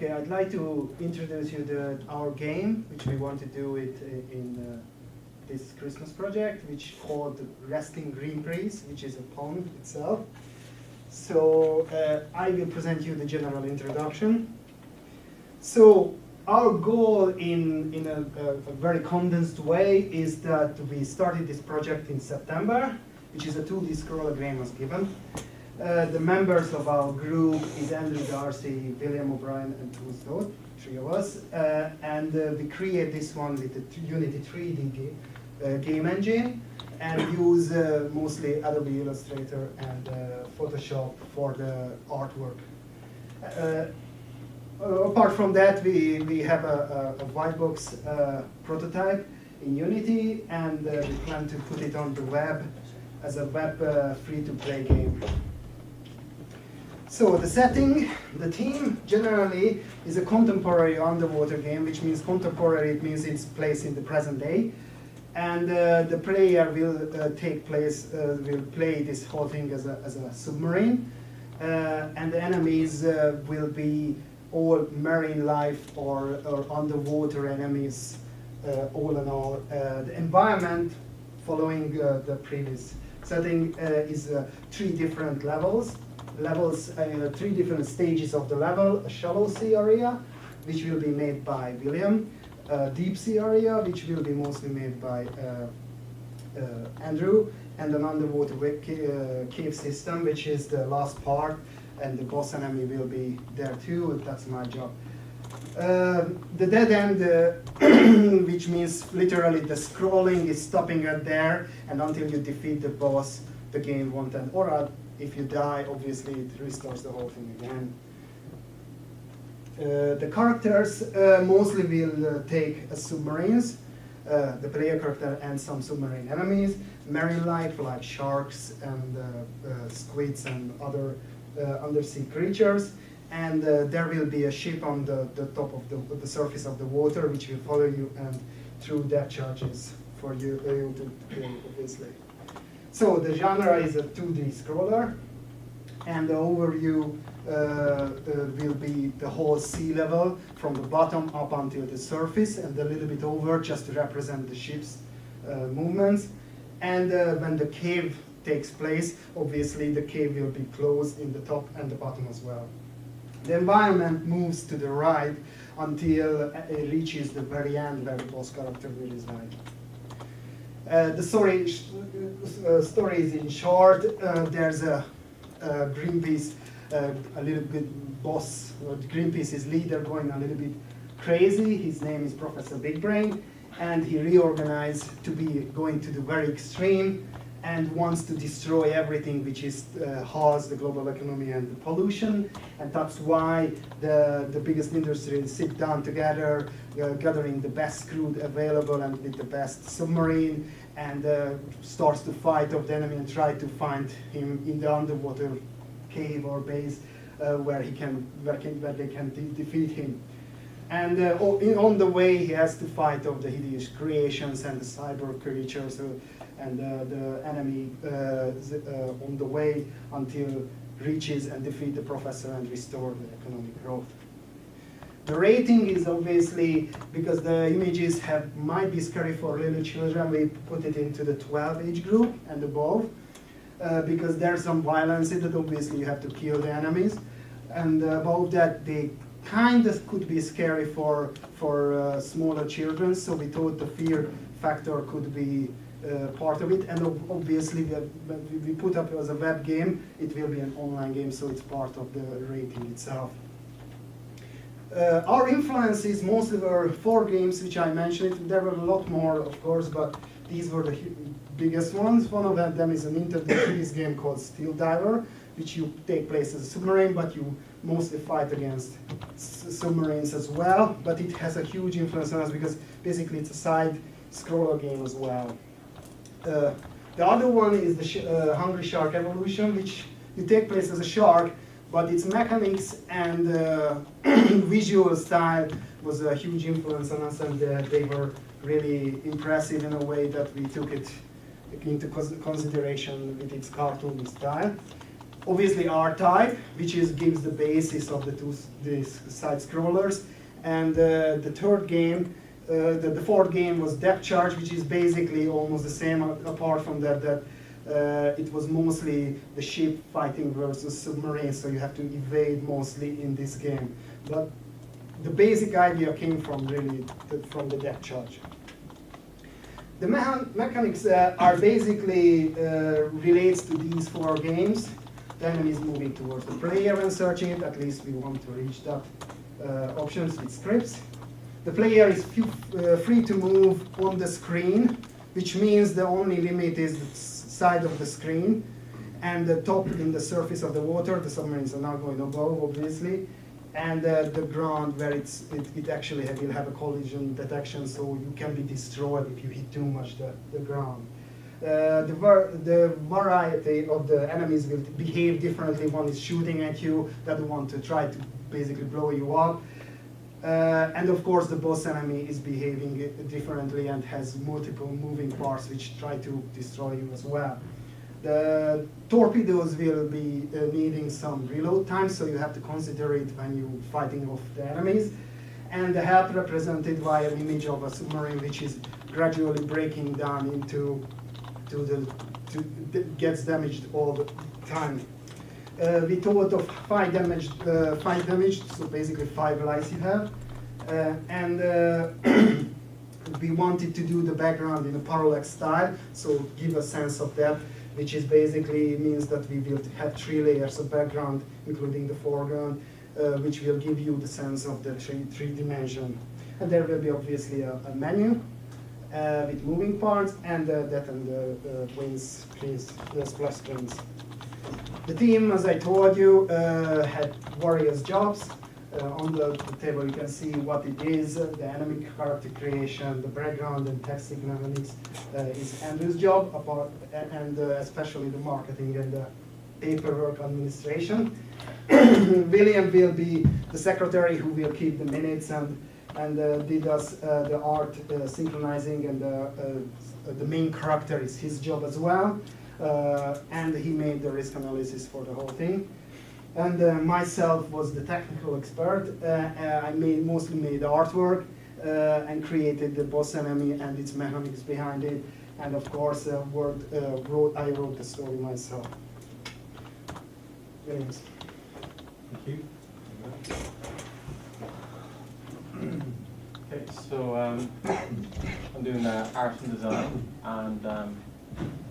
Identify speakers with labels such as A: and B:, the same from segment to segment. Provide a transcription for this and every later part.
A: Okay, I'd like to introduce you to our game, which we want to do it in this Christmas project, which is called Resting Green Trees, which is a pond itself. So I will present you the general introduction. So our goal in a very condensed way is that we started this project in September, which is a 2D scroller game was given. The members of our group is Andrew Darcy, William O'Brien, and Tom Stott, three of us. And we create this one with the Unity 3D game engine and use mostly Adobe Illustrator and Photoshop for the artwork. Apart from that, we have a white box prototype in Unity, and we plan to put it on the web as a web free-to-play game. So the setting, the theme generally is a contemporary underwater game, which means contemporary, it means it's placed in the present day. And the player will will play this whole thing as a submarine. And the enemies will be all marine life or underwater enemies, all in all. The environment following the previous setting is 3 different levels. Three different stages of the level: a shallow sea area, which will be made by William, a deep sea area, which will be mostly made by Andrew, and an underwater cave system, which is the last part, and the boss enemy will be there too. That's my job. The dead end, which means literally the scrolling is stopping at there, and until you defeat the boss, the game won't end. Or if you die, obviously it restores the whole thing again. The characters mostly will take submarines, the player character and some submarine enemies, marine life like sharks and squids and other undersea creatures, and there will be a ship on the top of the surface of the water which will follow you and through depth charges for you to play, obviously. So the genre is a 2D scroller, and the overview will be the whole sea level from the bottom up until the surface, and a little bit over just to represent the ship's movements. And when the cave takes place, obviously the cave will be closed in the top and the bottom as well. The environment moves to the right until it reaches the very end where the boss character will reside. The story is in short. There's a Greenpeace, a little bit boss, Greenpeace's leader going a little bit crazy. His name is Professor Big Brain, and he reorganized to be going to the very extreme and wants to destroy everything which is harms the global economy and the pollution. And that's why the biggest industries sit down together, gathering the best crude available and with the best submarine, and starts to fight off the enemy and try to find him in the underwater cave or base where they can defeat him. And on the way, he has to fight off the hideous creations and the cyber creatures and the enemy on the way until reaches and defeat the professor and restore the economic growth. The rating is obviously, because the images might be scary for little children, we put it into the 12 age group and above, because there's some violence in it. Obviously you have to kill the enemies, and above that they kind of could be scary for smaller children, so we thought the fear factor could be part of it. And obviously we put up as a web game, it will be an online game, so it's part of the rating itself. Our influences mostly were 4 games which I mentioned. There were a lot more, of course, but these were the biggest ones. One of them is an internet game called Steel Diver, which you take place as a submarine, but you mostly fight against submarines as well. But it has a huge influence on us because basically it's a side scroller game as well. The other one is the Hungry Shark Evolution, which you take place as a shark, but its mechanics and visual style was a huge influence on us, and they were really impressive in a way that we took it into consideration with its cartoon style. obviously R-type, which gives the basis of these side scrollers. And the third game, the fourth game was Depth Charge, which is basically almost the same, apart from that it was mostly the ship fighting versus submarines, so you have to evade mostly in this game. But the basic idea came from really from the Depth Charge. The mechanics are basically relates to these four games. The enemy is moving towards the player when searching it. At least we want to reach that options with scripts. The player is free to move on the screen, which means the only limit is the side of the screen and the top in the surface of the water. The submarines are not going above, obviously. And the ground where it actually will have a collision detection, so you can be destroyed if you hit too much the ground. The variety of the enemies will behave differently. One is shooting at you, the other one to try to basically blow you up. And of course the boss enemy is behaving differently and has multiple moving parts which try to destroy you as well. The torpedoes will be needing some reload time, so you have to consider it when you're fighting off the enemies. And the help represented by an image of a submarine which is gradually breaking down gets damaged all the time. We thought of 5 damage, so basically 5 lives you have. We wanted to do the background in a parallax style, so give a sense of that, which is basically means that we will have 3 layers of background, including the foreground, which will give you the sense of the three dimension. And there will be obviously a menu with moving parts and that and the wings, the splash screens. The team, as I told you, had various jobs. On the table you can see what it is, the enemy character creation, the background and text signals is Andrew's job, and especially the marketing and the paperwork administration. William will be the secretary who will keep the minutes and did us the art synchronizing, and the main character is his job as well. And he made the risk analysis for the whole thing. And myself was the technical expert. I mostly made the artwork and created the boss enemy and its mechanics behind it. And of course, I wrote the story myself. Williams.
B: Thank you. Okay, so I'm doing art and design, and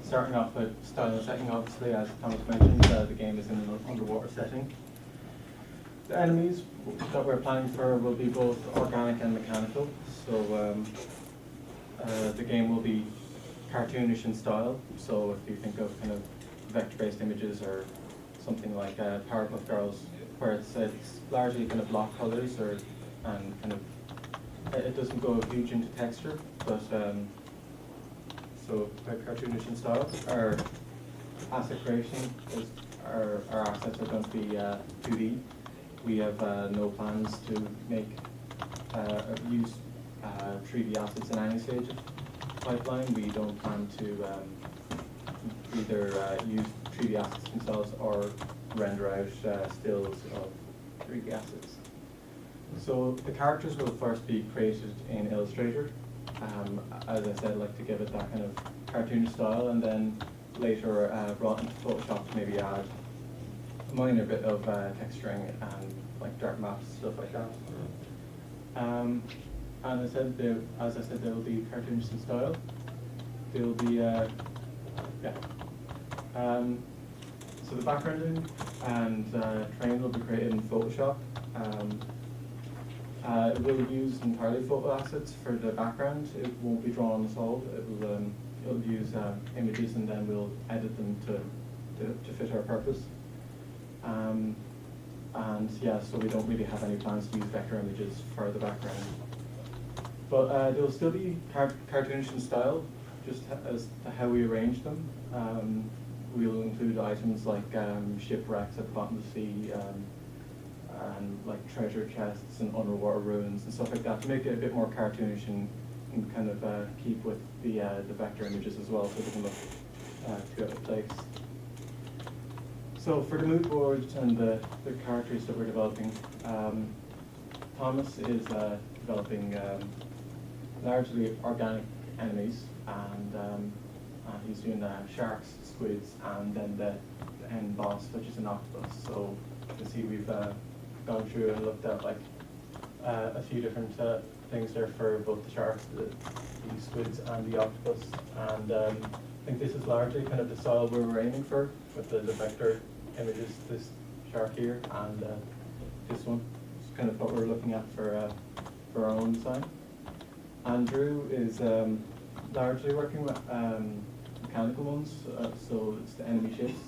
B: starting off with style setting. Obviously, as Thomas mentioned, the game is in an underwater setting. The enemies that we're planning for will be both organic and mechanical. So the game will be cartoonish in style. So if you think of kind of vector-based images or something like Powerpuff Girls, where it's largely kind of block colors and kind of it doesn't go huge into texture, but so quite cartoonish in style. Our asset creation is our assets are going to be 2D. We have no plans to make use 3D assets in any stage of pipeline. We don't plan to either use 3D assets themselves or render out stills of 3D assets. So the characters will first be created in Illustrator. As I said, I like to give it that kind of cartoon style, and then later brought into Photoshop to maybe add a minor bit of texturing and like dark maps, stuff like that. And as I said, they will be cartoonish in style. They will be so the backgrounding and terrain will be created in Photoshop. It will use entirely photo assets for the background. It won't be drawn at all. It'll use images, and then we'll edit them to fit our purpose. And yeah, so we don't really have any plans to use vector images for the background. But they'll still be cartoonish in style, just as to how we arrange them. We'll include items like shipwrecks at the bottom of the sea, and like treasure chests and underwater ruins and stuff like that, to make it a bit more cartoonish and kind of keep with the vector images as well, so they can look two out of place. So for the mood boards and the characters that we're developing, Thomas is developing largely organic enemies, and he's doing sharks, squids, and then the end boss, which is an octopus. So you can see we've gone through and looked at like a few different things there for both the sharks, the squids, and the octopus. And I think this is largely kind of the style we were aiming for with the vector images, this shark here and this one. It's kind of what we're looking at for our own design. Andrew is largely working with mechanical ones, so it's the enemy ships,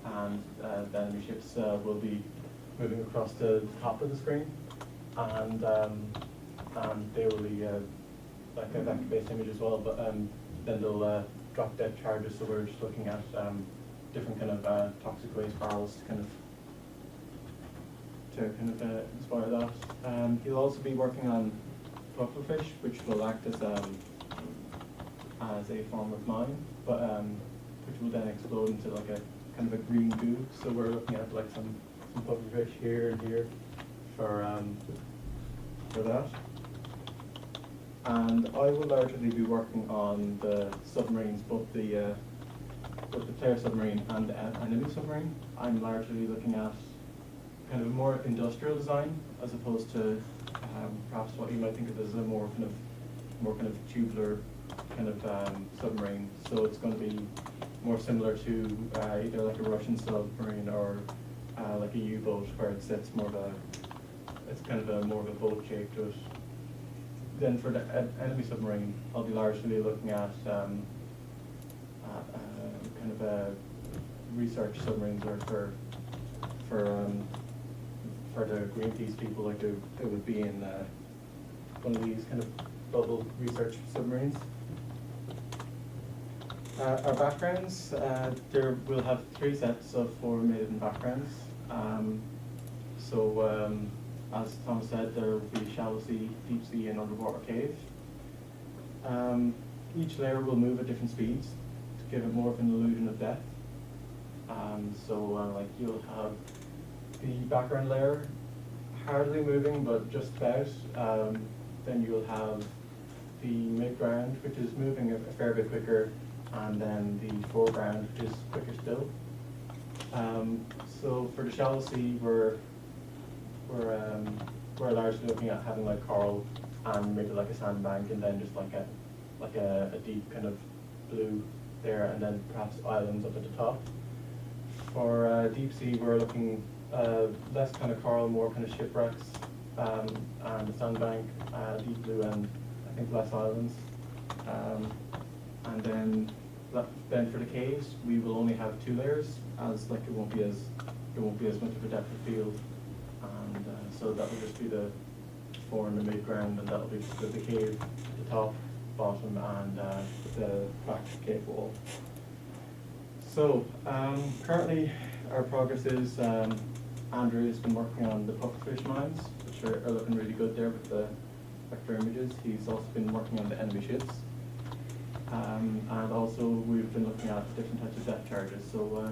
B: and the enemy ships will be moving across the top of the screen, and they will be like a vector-based image as well, but then they'll drop depth charges, so we're just looking at different kind of toxic waste barrels to inspire that. He'll also be working on pufferfish, which will act as a form of mine, but which will then explode into like a kind of a green goo. So we're looking at like some pufferfish here and here for that. And I will largely be working on the submarines, both the player submarine and the enemy submarine. I'm largely looking at kind of a more industrial design as opposed to perhaps what you might think of as a more kind of tubular kind of submarine. So it's going to be more similar to either like a Russian submarine or like a U-boat, where it's more of a more of a boat shape to it. Then for the enemy submarine, I'll be largely looking at kind of a research submarines, or for the Greenpeace people, like it would be in one of these kind of bubble research submarines. Our backgrounds, we'll have 3 sets of 4 maiden backgrounds. As Tom said, there will be shallow sea, deep sea, and underwater cave. Each layer will move at different speeds to give it more of an illusion of depth. Like you'll have the background layer hardly moving, but just about. Then you'll have the midground, which is moving a fair bit quicker, and then the foreground, which is quicker still. So for the shallow sea, we're largely looking at having like coral and maybe like a sandbank, and then just like a deep kind of blue there, and then perhaps islands up at the top. For deep sea, we're looking less kind of coral, more kind of shipwrecks, and a sandbank, deep blue, and I think less islands. And then for the caves, we will only have 2 layers, as like it won't be as much of a depth of field. And so that will just be the 4 in the mid-ground, and that'll be the cave at the top, bottom, and the back cave wall. So currently our progress is Andrew has been working on the pufferfish mines, which are looking really good there with the vector images. He's also been working on the enemy ships. And also we've been looking at different types of depth charges. So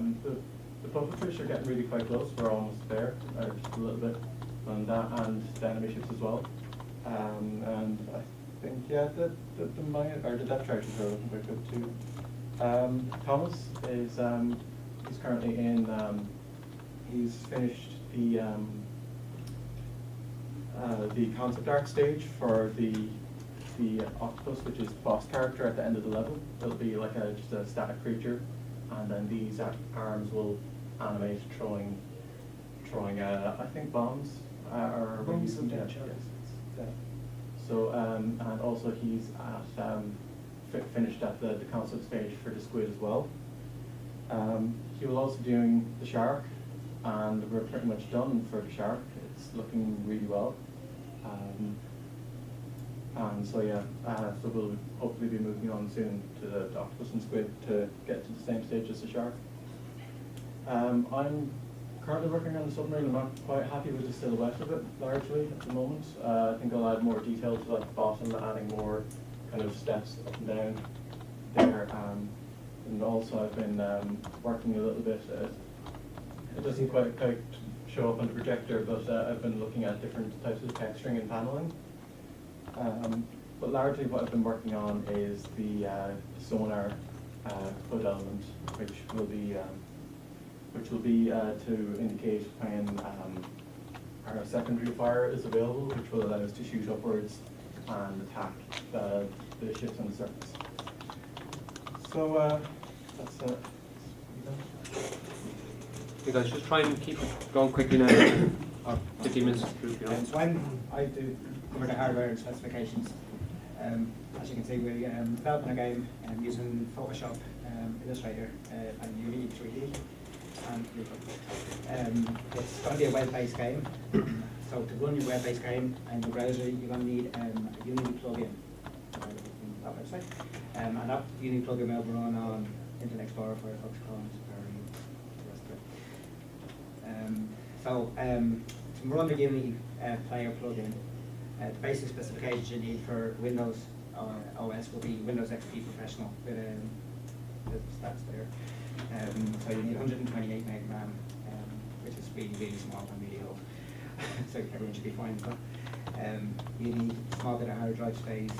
B: the pufferfish are getting really quite close. We're almost there, just a little bit on that, and the enemy ships as well. And I think the depth charges are looking quite good too. Thomas is he's currently in. He's finished the concept art stage for the octopus, which is the boss character at the end of the level. It'll be like just a static creature, and then these arms will animate throwing I think bombs or
A: Bombs and depth charges.
B: Yes. So and also he's at finished at the concept stage for the squid as well. He will also be doing the shark, and we're pretty much done for the shark. It's looking really well. And so yeah, so we'll hopefully be moving on soon to the octopus and squid to get to the same stage as the shark. I'm currently working on the submarine. I'm not quite happy with the silhouette of it largely at the moment. I think I'll add more detail to like the bottom, adding more kind of steps up and down there. And also I've been working a little bit It doesn't quite show up on the projector, but I've been looking at different types of texturing and paneling. But largely what I've been working on is the sonar hood element, which will be to indicate when our secondary fire is available, which will allow us to shoot upwards and attack the ships on the surface. So that's it.
C: You guys just try and keep it going quickly now. Or 15 minutes through, you know.
D: So I do cover the hardware and specifications. As you can see, we're developing a game using Photoshop, Illustrator, and Unity 3D. And it's going to be a web-based game. So to run your web-based game in the browser, you're going to need a Unity plugin on that website. And that Unity plugin will run on Internet Explorer, Firefox, Chrome, Safari, the rest of it. To run the Unity player plugin, the basic specifications you need for Windows OS will be Windows XP Professional with the stats there. So you need 128 meg RAM, which is really, really small and really old. So everyone should be fine with that. You need a small bit of hard drive space,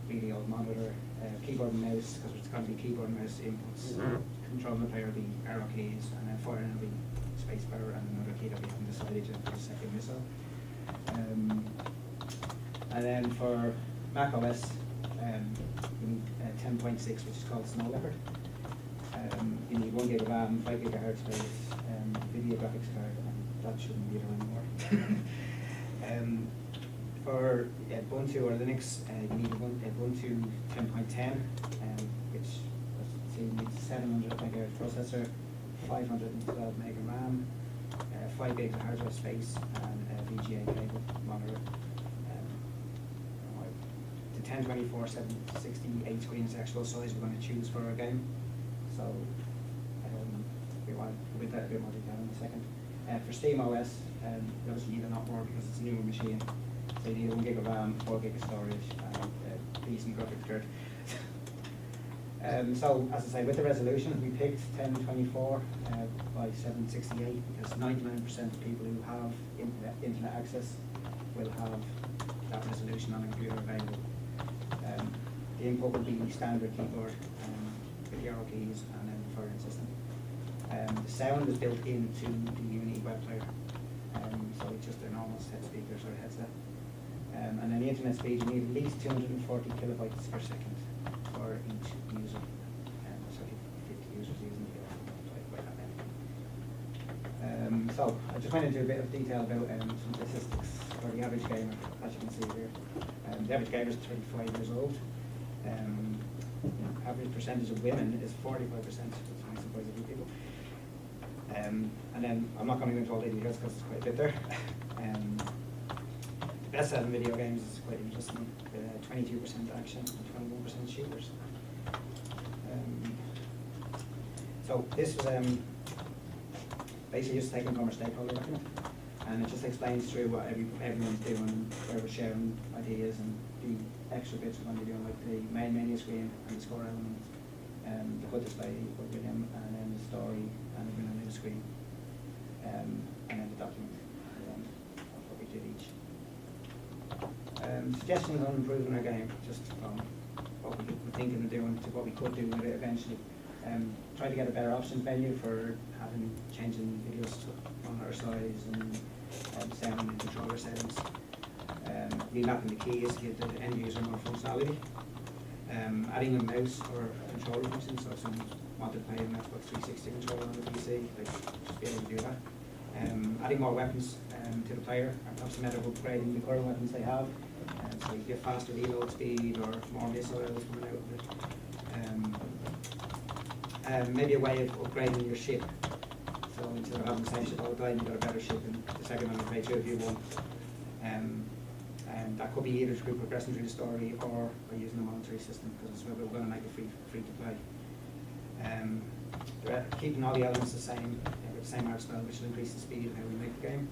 D: really old monitor, keyboard and mouse, because it's going to be keyboard and mouse inputs. Control the player will be arrow keys, and then firing will be space bar and another key that we haven't decided yet for the second missile. And then for Mac OS, you need 10.6, which is called Snow Leopard. You need 1 gig of RAM, 5 gigahertz space, video graphics card, and that shouldn't be there anymore. For Ubuntu or Linux, you need Ubuntu 10.10, which needs 700 megahertz processor, 512 meg of RAM, 5 gigs of hard drive space, and a VGA cable monitor. The 1024 768 screen is the actual size we're going to choose for our game. So we want with that a bit more detail in a second. For Steam OS, you obviously need a lot more because it's a newer machine. So you need 1 gig of RAM, 4 gig of storage, and a decent graphics card. So as I say, with the resolution, we picked 1024 by 768 because 99% of people who have internet access will have that resolution on a computer available. The input will be standard keyboard with the arrow keys and then the firing system. The sound is built into the Unity web player, so it's just a normal set speaker or headset. And then the internet speed, you need at least 240 kilobytes per second for each user. So 50 users using it, multiplied by that many. So I just went into a bit of detail about some statistics for the average gamer, as you can see here. The average gamer is 35 years old. Average percentage of women is 45%, which might surprise a few people. And then I'm not going to go into all the details because it's quite a bit there. The best selling video games is quite interesting, 22% action and 21% shooters. So this was basically just taken from our stakeholder document, and it just explains through what everyone's doing, where we're sharing ideas, and the extra bits we're going to be doing, like the main menu screen and the score element, the HUD display for William, and then the story and the new screen, and then the document of what we did each. Suggestions on improving our game, just from what we were thinking of doing to what we could do with it eventually. Try to get a better options menu for changing videos on our size and sound and controller settings. Remapping the keys to give the end user more functionality. Adding a mouse or a controller function, so if someone wanted to play an Xbox 360 controller on the PC, they should be able to do that. Adding more weapons to the player, and perhaps a matter of upgrading the current weapons they have, so you get faster reload speed or more missiles coming out of it. Maybe a way of upgrading your ship, so instead of having the same ship all the time, you've got a better ship in the second one you play through if you want. And that could be either through progressing through the story or by using a monetary system, because we're going to make it free to play. Keeping all the elements the same, with the same art style, which will increase the speed of how we make the game.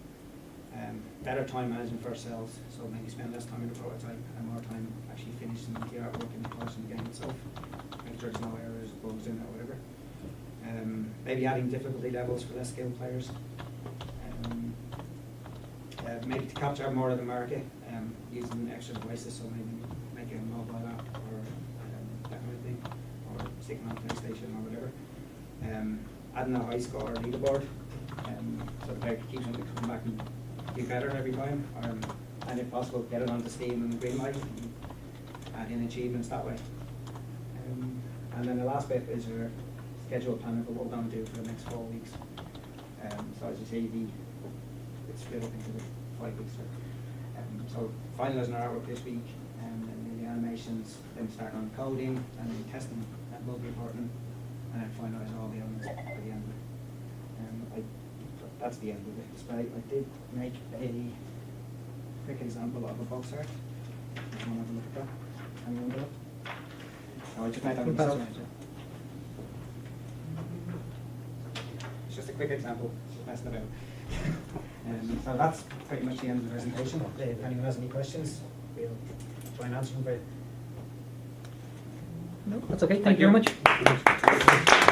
D: Better time management for ourselves, so maybe spend less time in the prototype and more time actually finishing the artwork and polishing the game itself. Make sure there's no errors, bugs in it or whatever. Maybe adding difficulty levels for less skilled players. Maybe to capture more of the market, using extra devices, so maybe making a mobile app or that kind of thing, or sticking on PlayStation or whatever. Adding a high score leaderboard, so the player keeps on to come back and do better every time, and if possible, get it onto Steam and Greenlight and add in achievements that way. And then the last bit is your schedule planning for what we're going to do for the next 4 weeks. So as you say, it's split up into the 5 weeks. So finalising our artwork this week, and then the animations, then start on coding, and then testing and bug reporting, and then finalise all the elements by the end of it. That's the end of the display. I did make a quick example of a box art. If you want to have a look at that. Anyone do it? No, I just made that myself. It's just a quick example, just messing about. So that's pretty much the end of the presentation. If anyone has any questions, we'll try and answer them for you.
E: No, that's okay. Thank you very much.